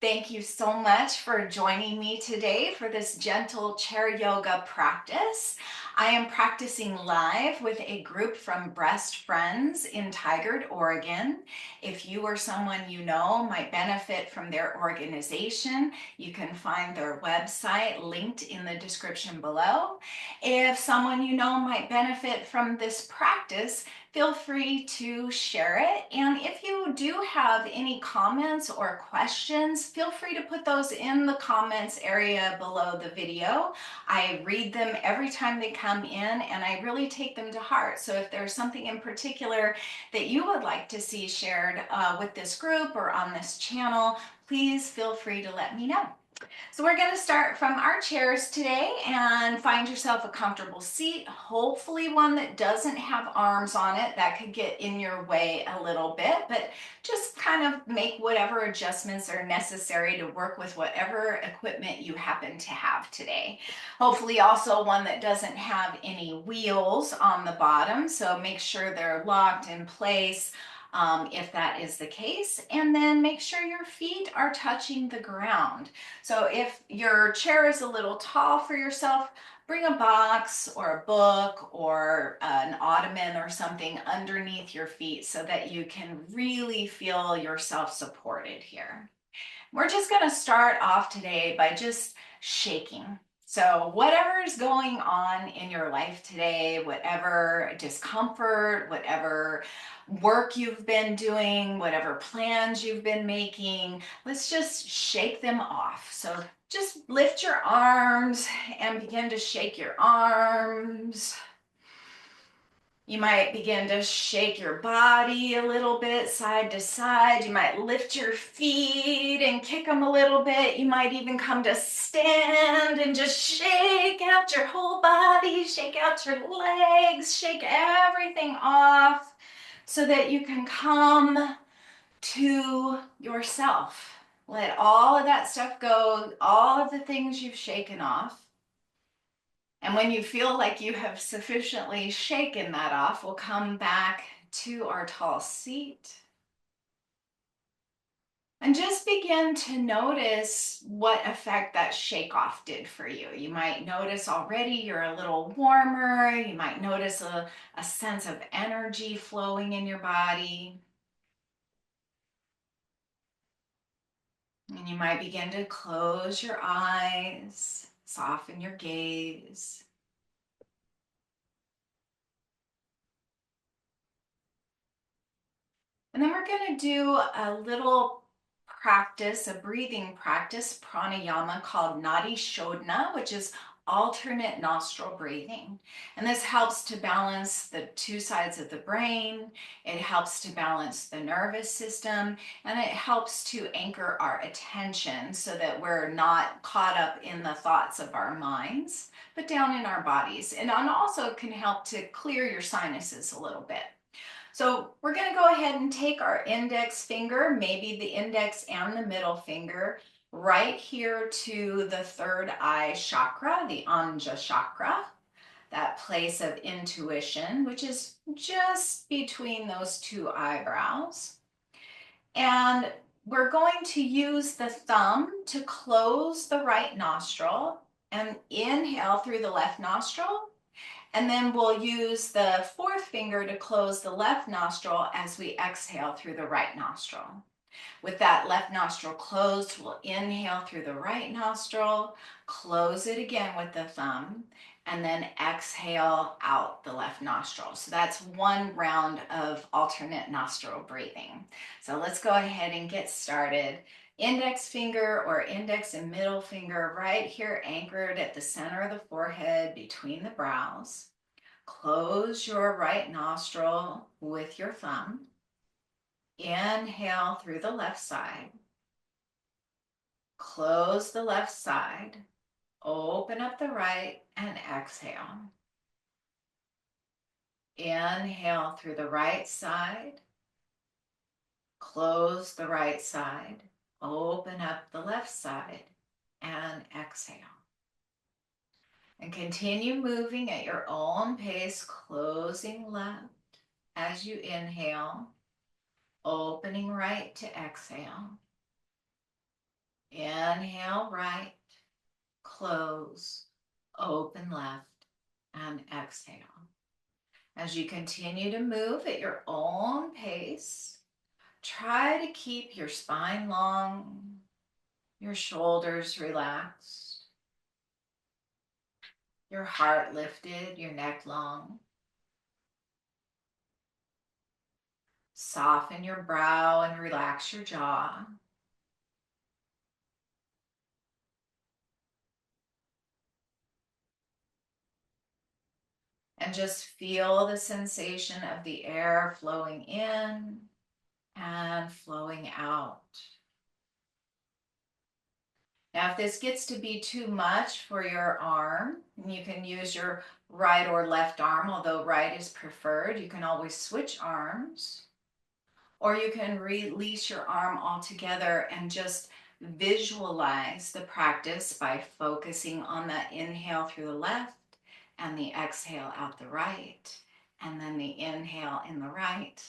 Thank you so much for joining me today for this gentle chair yoga practice. I am practicing live with a group from Breastfriends in Tigard, Oregon. If you or someone you know might benefit from their organization, you can find their website linked in the description below. If someone you know might benefit from this practice, feel free to share it. And if you do have any comments or questions, feel free to put those in the comments area below the video. I read them every time they come in and I really take them to heart. So if there's something in particular that you would like to see shared with this group or on this channel, please feel free to let me know. So we're going to start from our chairs today and find yourself a comfortable seat, hopefully one that doesn't have arms on it. That could get in your way a little bit, but just kind of make whatever adjustments are necessary to work with whatever equipment you happen to have today. Hopefully also one that doesn't have any wheels on the bottom, so make sure they're locked in place. If that is the case, and then make sure your feet are touching the ground. So if your chair is a little tall for yourself, bring a box or a book or an ottoman or something underneath your feet so that you can really feel yourself supported here. We're just going to start off today by just shaking. So whatever is going on in your life today, whatever discomfort, whatever work you've been doing, whatever plans you've been making, let's just shake them off. So just lift your arms and begin to shake your arms. You might begin to shake your body a little bit side to side. You might lift your feet and kick them a little bit. You might even come to stand and just shake out your whole body, shake out your legs, shake everything off so that you can come to yourself. Let all of that stuff go, all of the things you've shaken off. And when you feel like you have sufficiently shaken that off, we'll come back to our tall seat. And just begin to notice what effect that shake off did for you. You might notice already you're a little warmer. You might notice a sense of energy flowing in your body. And you might begin to close your eyes, soften your gaze. And then we're going to do a little practice, a breathing practice, pranayama called Nadi Shodhana, which is alternate nostril breathing. And this helps to balance the two sides of the brain. It helps to balance the nervous system, and it helps to anchor our attention so that we're not caught up in the thoughts of our minds, but down in our bodies. And also can help to clear your sinuses a little bit. So we're going to go ahead and take our index finger, maybe the index and the middle finger, right here to the third eye chakra, the Anja chakra, that place of intuition, which is just between those two eyebrows. And we're going to use the thumb to close the right nostril and inhale through the left nostril. And then we'll use the fourth finger to close the left nostril as we exhale through the right nostril. With that left nostril closed, we'll inhale through the right nostril, close it again with the thumb, and then exhale out the left nostril. So that's one round of alternate nostril breathing. So let's go ahead and get started. Index finger or index and middle finger right here anchored at the center of the forehead between the brows. Close your right nostril with your thumb. Inhale through the left side. Close the left side. Open up the right and exhale. Inhale through the right side. Close the right side. Open up the left side and exhale. And continue moving at your own pace, closing left as you inhale, opening right to exhale. Inhale, right, close, open left, and exhale. As you continue to move at your own pace, try to keep your spine long, your shoulders relaxed, your heart lifted, your neck long. Soften your brow and relax your jaw. And just feel the sensation of the air flowing in and flowing out. Now, if this gets to be too much for your arm, you can use your right or left arm, although right is preferred. You can always switch arms, or you can release your arm altogether and just visualize the practice by focusing on that inhale through the left and the exhale out the right, and then the inhale in the right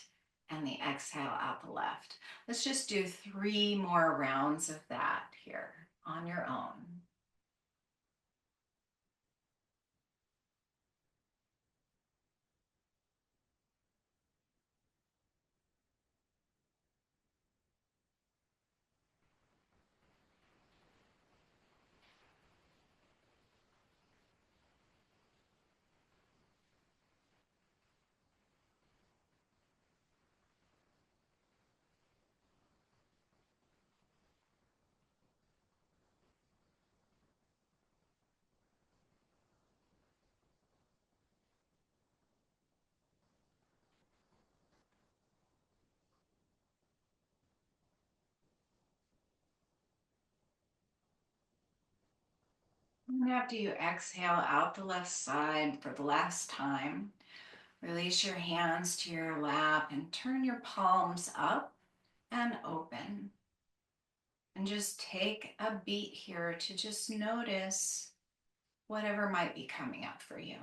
and the exhale out the left. Let's just do 3 more rounds of that here on your own. And after you exhale out the left side for the last time, release your hands to your lap and turn your palms up and open. And just take a beat here to just notice whatever might be coming up for you.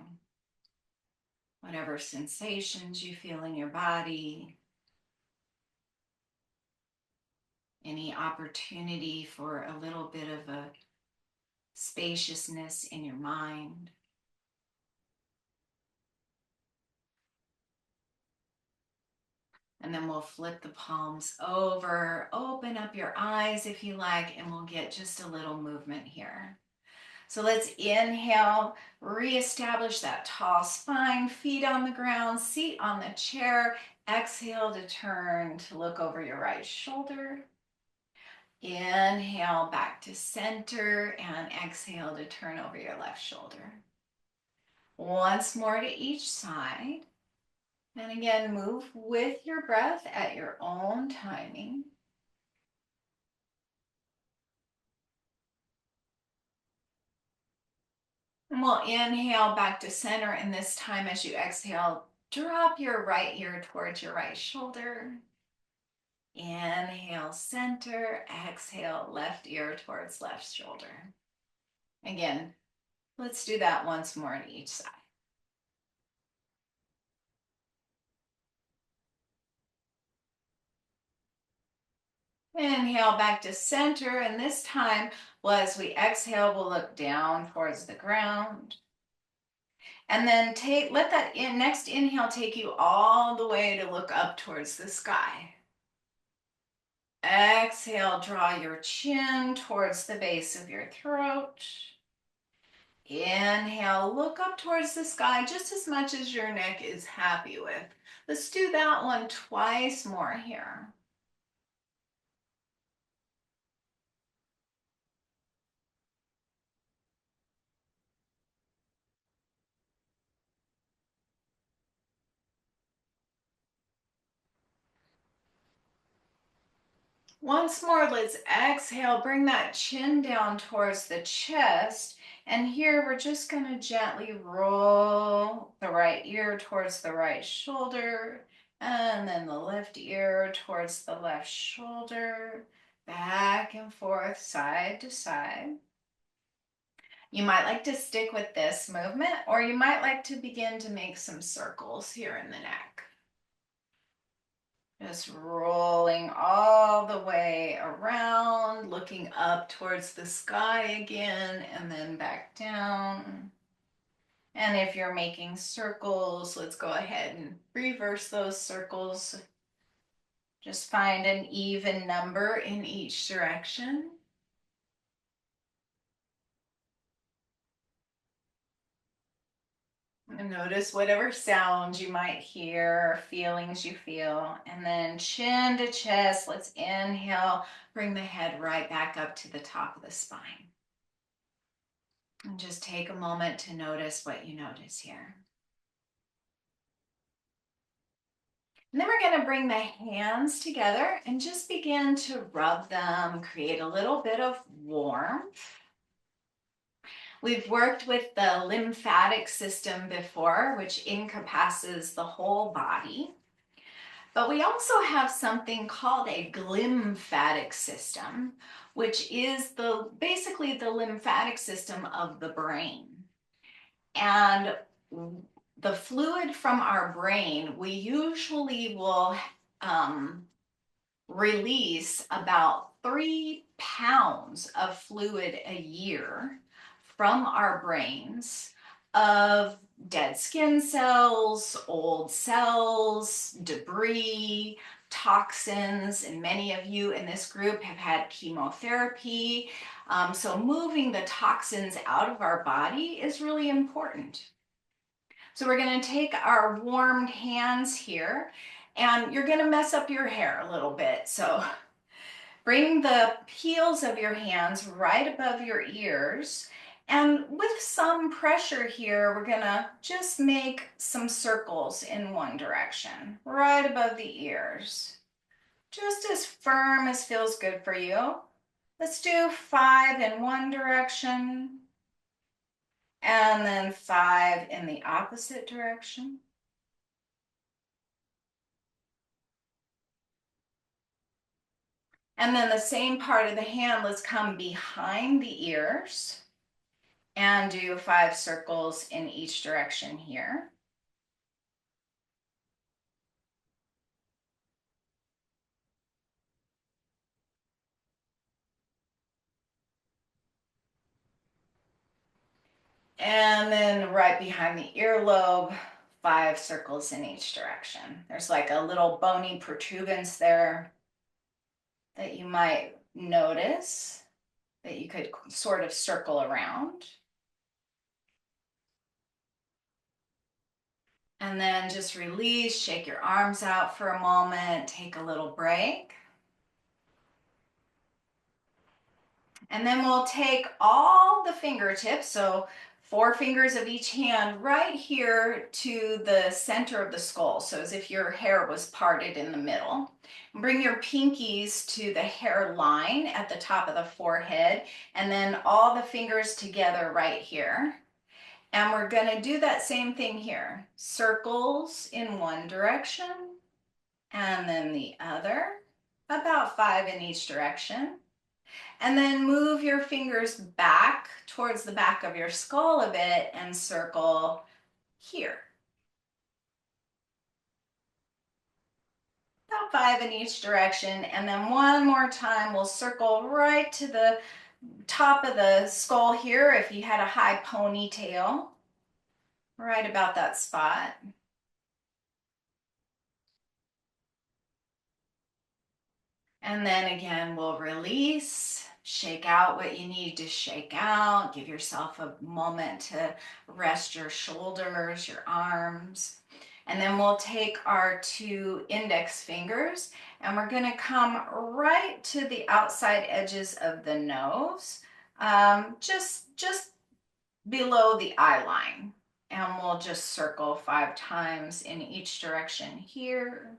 Whatever sensations you feel in your body, any opportunity for a little bit of a spaciousness in your mind. And then we'll flip the palms over, open up your eyes if you like, and we'll get just a little movement here. So let's inhale, reestablish that tall spine, feet on the ground, seat on the chair. Exhale to turn to look over your right shoulder. Inhale back to center and exhale to turn over your left shoulder. Once more to each side. And again, move with your breath at your own timing. And we'll inhale back to center, and this time as you exhale, drop your right ear towards your right shoulder. Inhale, center, exhale, left ear towards left shoulder. Again, let's do that once more to each side. Inhale back to center, and this time, well, as we exhale, we'll look down towards the ground. And then let that next inhale take you all the way to look up towards the sky. Exhale, draw your chin towards the base of your throat. Inhale, look up towards the sky just as much as your neck is happy with. Let's do that one twice more here. Once more, let's exhale, bring that chin down towards the chest. And here we're just going to gently roll the right ear towards the right shoulder, and then the left ear towards the left shoulder, back and forth, side to side. You might like to stick with this movement, or you might like to begin to make some circles here in the neck. Just rolling all the way around, looking up towards the sky again, and then back down. And if you're making circles, let's go ahead and reverse those circles. Just find an even number in each direction. And notice whatever sounds you might hear, feelings you feel. And then chin to chest, let's inhale, bring the head right back up to the top of the spine. And just take a moment to notice what you notice here. And then we're going to bring the hands together and just begin to rub them, create a little bit of warmth. We've worked with the lymphatic system before, which encompasses the whole body. But we also have something called a glymphatic system, which is basically the lymphatic system of the brain. And the fluid from our brain, we usually will release about 3 pounds of fluid a year from our brains of dead skin cells, old cells, debris, toxins, and many of you in this group have had chemotherapy. So moving the toxins out of our body is really important. So we're going to take our warmed hands here, and you're going to mess up your hair a little bit. So bring the heels of your hands right above your ears. And with some pressure here, we're going to just make some circles in one direction, right above the ears. Just as firm as feels good for you. Let's do 5 in one direction, and then 5 in the opposite direction. And then the same part of the hand, let's come behind the ears and do 5 circles in each direction here. And then right behind the earlobe, 5 circles in each direction. There's like a little bony protuberance there that you might notice that you could sort of circle around. And then just release, shake your arms out for a moment, take a little break. And then we'll take all the fingertips, so 4 fingers of each hand right here to the center of the skull, so as if your hair was parted in the middle. Bring your pinkies to the hairline at the top of the forehead, and then all the fingers together right here. And we're going to do that same thing here. Circles in one direction, and then the other, about 5 in each direction. And then move your fingers back towards the back of your skull a bit and circle here. About 5 in each direction. And then one more time, we'll circle right to the top of the skull here if you had a high ponytail, right about that spot. And then again, we'll release, shake out what you need to shake out, give yourself a moment to rest your shoulders, your arms. And then we'll take our 2 index fingers and we're going to come right to the outside edges of the nose, just below the eye line. And we'll just circle 5 times in each direction here.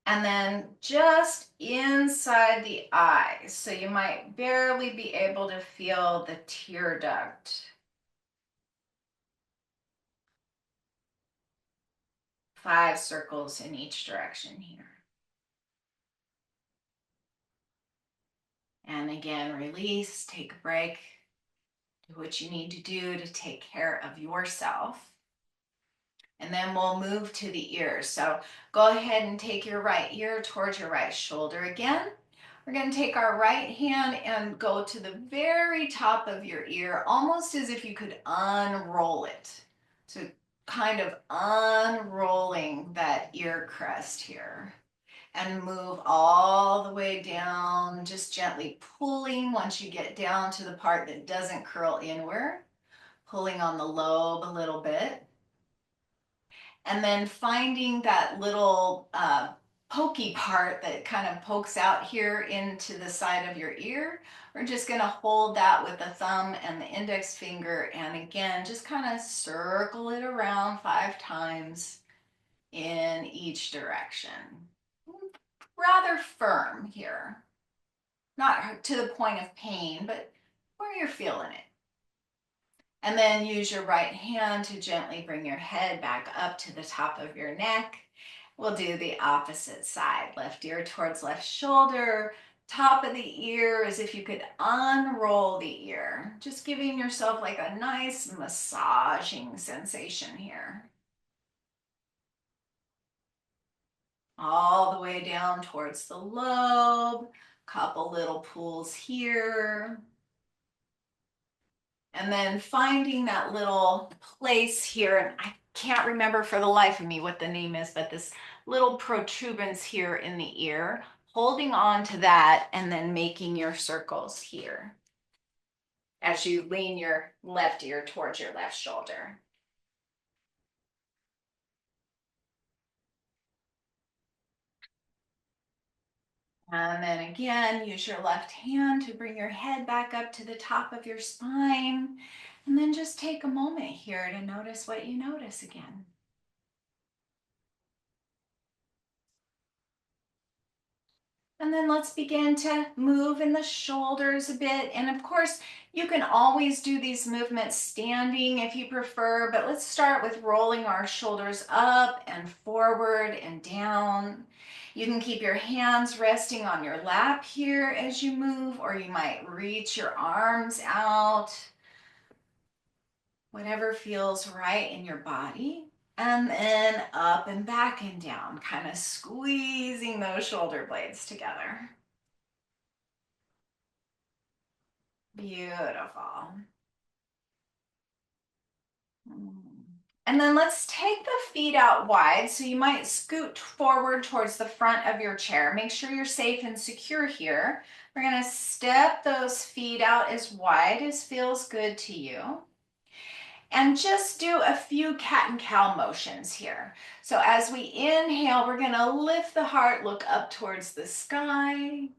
And then just inside the eyes, so you might barely be able to feel the tear duct. 5 circles in each direction here. And again, release, take a break. Do what you need to do to take care of yourself. And then we'll move to the ears. So go ahead and take your right ear towards your right shoulder again. We're going to take our right hand and go to the very top of your ear, almost as if you could unroll it. So kind of unrolling that ear crest here. And move all the way down, just gently pulling once you get down to the part that doesn't curl inward, pulling on the lobe a little bit. And then finding that little pokey part that kind of pokes out here into the side of your ear. We're just going to hold that with the thumb and the index finger, and again, just kind of circle it around 5 times in each direction. Rather firm here, not to the point of pain, but where you're feeling it. And then use your right hand to gently bring your head back up to the top of your neck. We'll do the opposite side. Left ear towards left shoulder, top of the ear as if you could unroll the ear. Just giving yourself like a nice massaging sensation here. All the way down towards the lobe, couple little pulls here. And then finding that little place here, and I can't remember for the life of me what the name is, but this little protuberance here in the ear, holding on to that and then making your circles here as you lean your left ear towards your left shoulder. And then again, use your left hand to bring your head back up to the top of your spine. And then just take a moment here to notice what you notice again. And then let's begin to move in the shoulders a bit. And of course, you can always do these movements standing if you prefer, but let's start with rolling our shoulders up and forward and down. You can keep your hands resting on your lap here as you move, or you might reach your arms out, whatever feels right in your body. And then up and back and down, kind of squeezing those shoulder blades together. Beautiful. And then let's take the feet out wide. So you might scoot forward towards the front of your chair. Make sure you're safe and secure here. We're going to step those feet out as wide as feels good to you. And just do a few cat and cow motions here. So as we inhale, we're going to lift the heart, look up towards the sky.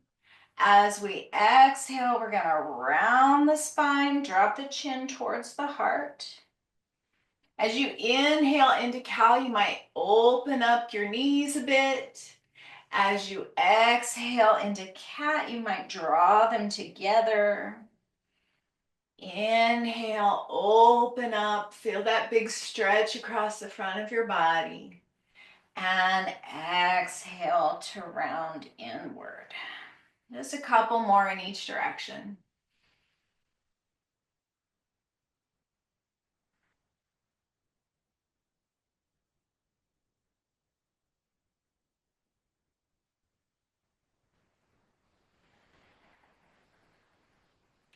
As we exhale, we're going to round the spine, drop the chin towards the heart. As you inhale into cow, you might open up your knees a bit. As you exhale into cat, you might draw them together. Inhale, open up, feel that big stretch across the front of your body. And exhale to round inward. Just a couple more in each direction.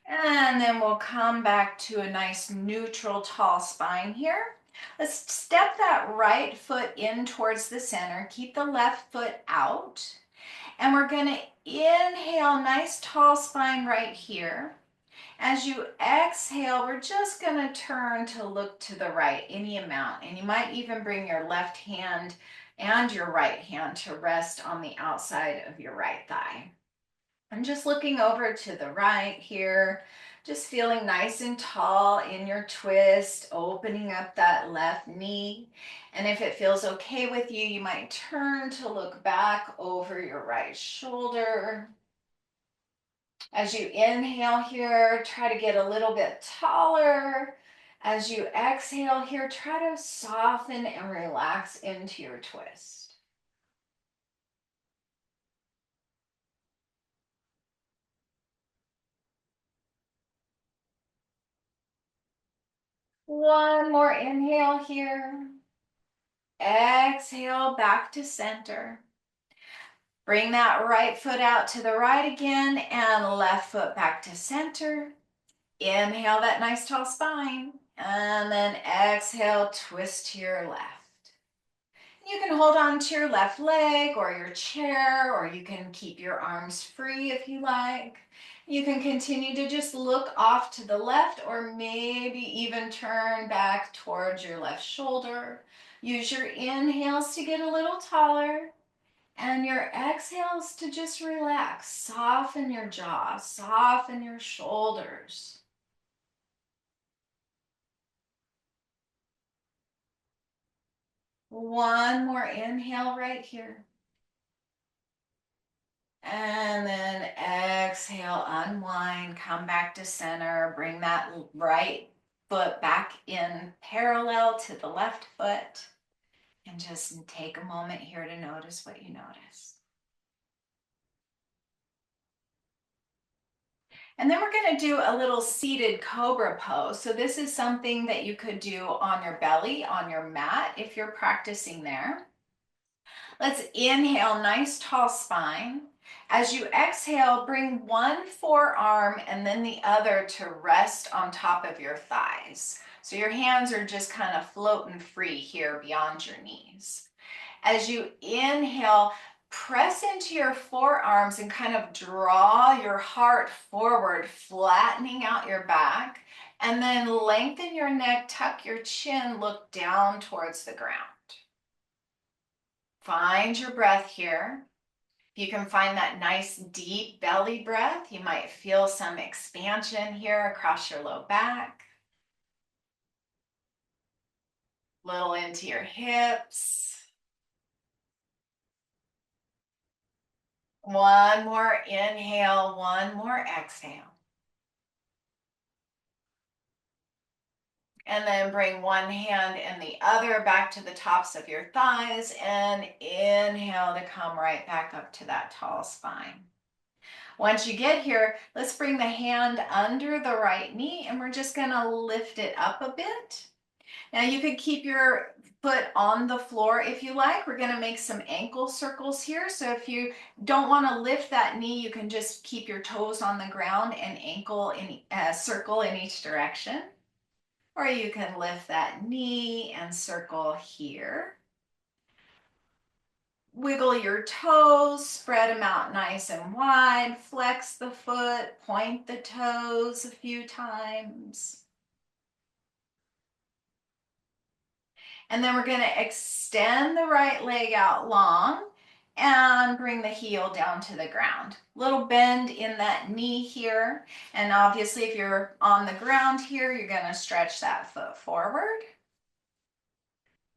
And then we'll come back to a nice neutral tall spine here. Let's step that right foot in towards the center. Keep the left foot out. And we're going to inhale, nice tall spine right here. As you exhale, we're just going to turn to look to the right, any amount. And you might even bring your left hand and your right hand to rest on the outside of your right thigh. I'm just looking over to the right here, just feeling nice and tall in your twist, opening up that left knee. And if it feels okay with you, you might turn to look back over your right shoulder. As you inhale here, try to get a little bit taller. As you exhale here, try to soften and relax into your twist. One more inhale here. Exhale back to center. Bring that right foot out to the right again and left foot back to center. Inhale that nice tall spine. And then exhale, twist to your left. You can hold on to your left leg or your chair, or you can keep your arms free if you like. You can continue to just look off to the left or maybe even turn back towards your left shoulder. Use your inhales to get a little taller and your exhales to just relax. Soften your jaw, soften your shoulders. One more inhale right here. And then exhale, unwind, come back to center, bring that right foot back in parallel to the left foot, and just take a moment here to notice what you notice. And then we're going to do a little seated cobra pose. So this is something that you could do on your belly, on your mat, if you're practicing there. Let's inhale, nice tall spine. As you exhale, bring one forearm and then the other to rest on top of your thighs. So your hands are just kind of floating free here beyond your knees. As you inhale, press into your forearms and kind of draw your heart forward, flattening out your back. And then lengthen your neck, tuck your chin, look down towards the ground. Find your breath here. If you can find that nice deep belly breath, you might feel some expansion here across your low back. Little into your hips. One more inhale, one more exhale. And then bring one hand and the other back to the tops of your thighs and inhale to come right back up to that tall spine. Once you get here, let's bring the hand under the right knee and we're just going to lift it up a bit. Now you could keep your foot on the floor if you like. We're going to make some ankle circles here. So if you don't want to lift that knee, you can just keep your toes on the ground and ankle in a circle in each direction. Or you can lift that knee and circle here. Wiggle your toes, spread them out nice and wide, flex the foot, point the toes a few times. And then we're going to extend the right leg out long and bring the heel down to the ground. Little bend in that knee here. And obviously if you're on the ground here, you're going to stretch that foot forward.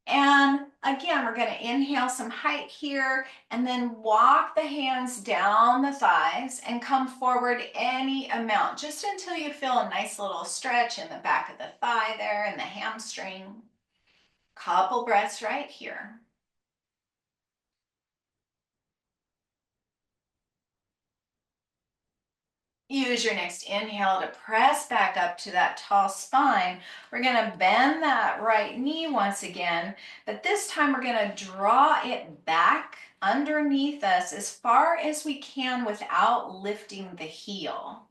And again, we're going to inhale some height here and then walk the hands down the thighs and come forward any amount, just until you feel a nice little stretch in the back of the thigh there and the hamstring. Couple breaths right here. Use your next inhale to press back up to that tall spine. We're going to bend that right knee once again, but this time we're going to draw it back underneath us as far as we can without lifting the heel.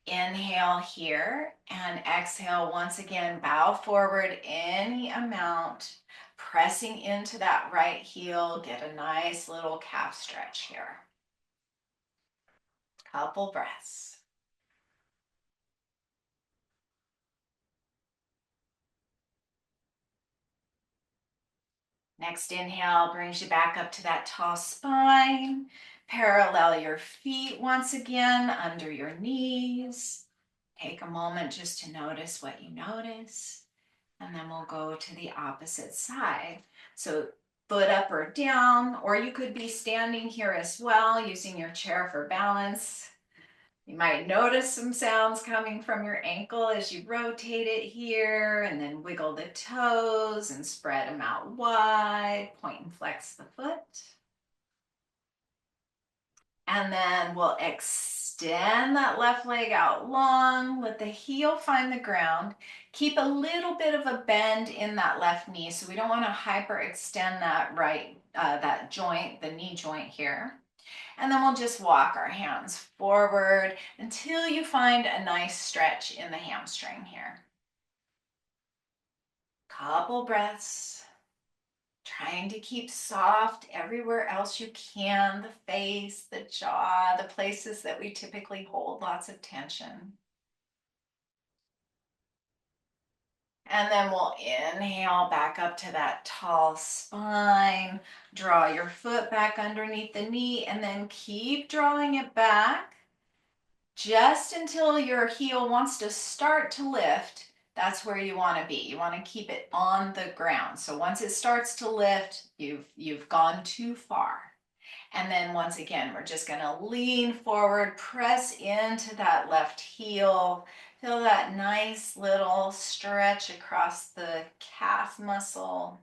Inhale here and exhale once again, bow forward any amount, pressing into that right heel. Get a nice little calf stretch here. Couple breaths. Next inhale brings you back up to that tall spine. Parallel your feet once again under your knees. Take a moment just to notice what you notice. And then we'll go to the opposite side. So foot up or down, or you could be standing here as well using your chair for balance. You might notice some sounds coming from your ankle as you rotate it here, and then wiggle the toes and spread them out wide. Point and flex the foot. And then we'll extend that left leg out long, let the heel find the ground. Keep a little bit of a bend in that left knee, so we don't want to hyperextend that that joint, the knee joint here. And then we'll just walk our hands forward until you find a nice stretch in the hamstring here. Couple breaths. Trying to keep soft everywhere else you can, the face, the jaw, the places that we typically hold lots of tension. And then we'll inhale back up to that tall spine. Draw your foot back underneath the knee and then keep drawing it back just until your heel wants to start to lift. That's where you want to be. You want to keep it on the ground. So once it starts to lift, you've gone too far. And then once again, we're just going to lean forward, press into that left heel. Feel that nice little stretch across the calf muscle.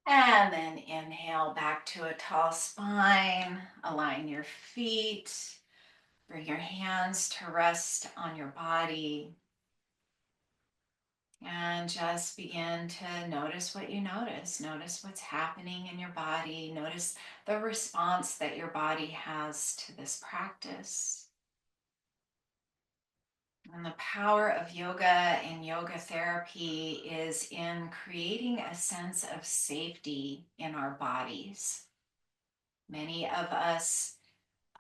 And then inhale back to a tall spine. Align your feet. Bring your hands to rest on your body. And just begin to notice what you notice. Notice what's happening in your body. Notice the response that your body has to this practice. And the power of yoga and yoga therapy is in creating a sense of safety in our bodies. Many of us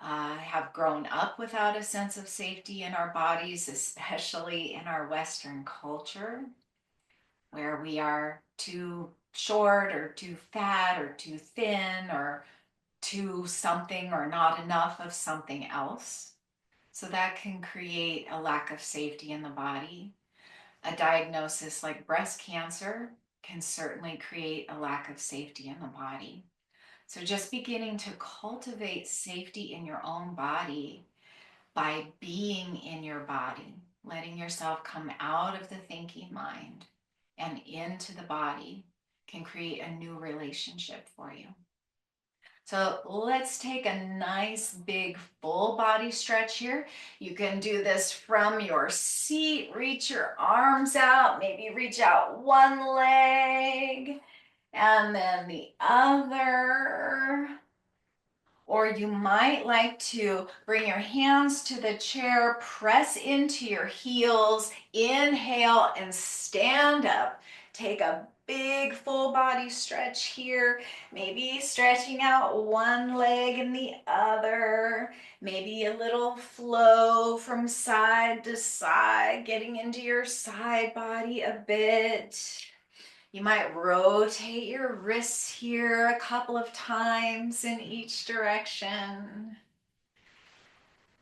have grown up without a sense of safety in our bodies, especially in our Western culture, where we are too short or too fat or too thin or too something or not enough of something else. So that can create a lack of safety in the body. A diagnosis like breast cancer can certainly create a lack of safety in the body. So just beginning to cultivate safety in your own body by being in your body, letting yourself come out of the thinking mind and into the body can create a new relationship for you. So let's take a nice big full body stretch here. You can do this from your seat. Reach your arms out, maybe reach out one leg and then the other. Or you might like to bring your hands to the chair, press into your heels, inhale and stand up. Take a big full body stretch here, maybe stretching out one leg and the other, maybe a little flow from side to side, getting into your side body a bit. You might rotate your wrists here a couple of times in each direction.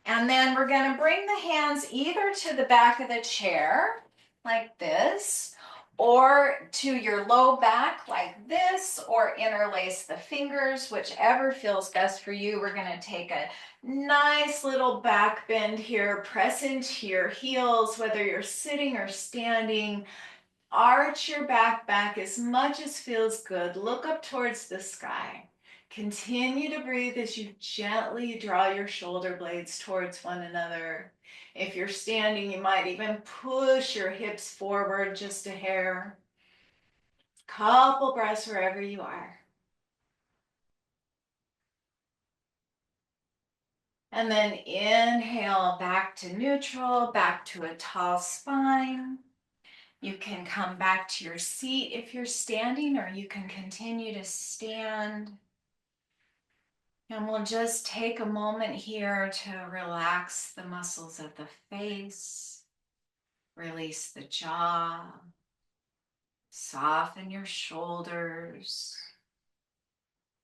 And then we're going to bring the hands either to the back of the chair, like this, or to your low back, like this, or interlace the fingers, whichever feels best for you. We're going to take a nice little back bend here, press into your heels, whether you're sitting or standing. Arch your back as much as feels good. Look up towards the sky. Continue to breathe as you gently draw your shoulder blades towards one another. If you're standing, you might even push your hips forward just a hair. Couple breaths wherever you are. And then inhale back to neutral, back to a tall spine. You can come back to your seat if you're standing, or you can continue to stand. And we'll just take a moment here to relax the muscles of the face, release the jaw, soften your shoulders,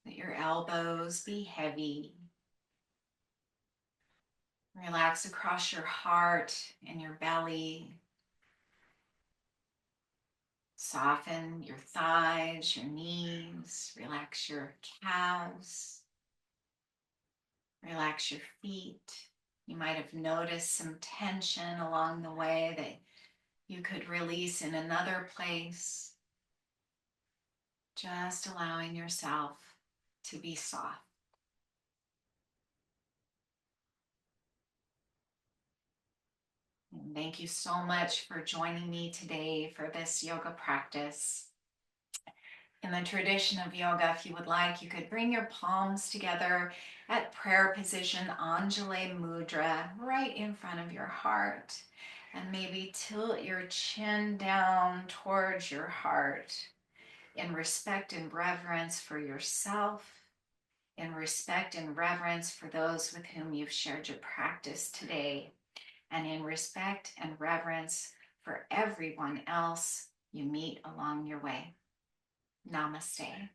let your elbows be heavy. Relax across your heart and your belly. Soften your thighs, your knees, relax your calves, relax your feet. You might have noticed some tension along the way that you could release in another place. Just allowing yourself to be soft. And thank you so much for joining me today for this yoga practice. In the tradition of yoga, if you would like, you could bring your palms together at prayer position, Anjali Mudra, right in front of your heart. And maybe tilt your chin down towards your heart in respect and reverence for yourself, in respect and reverence for those with whom you've shared your practice today, and in respect and reverence for everyone else you meet along your way. Namaste.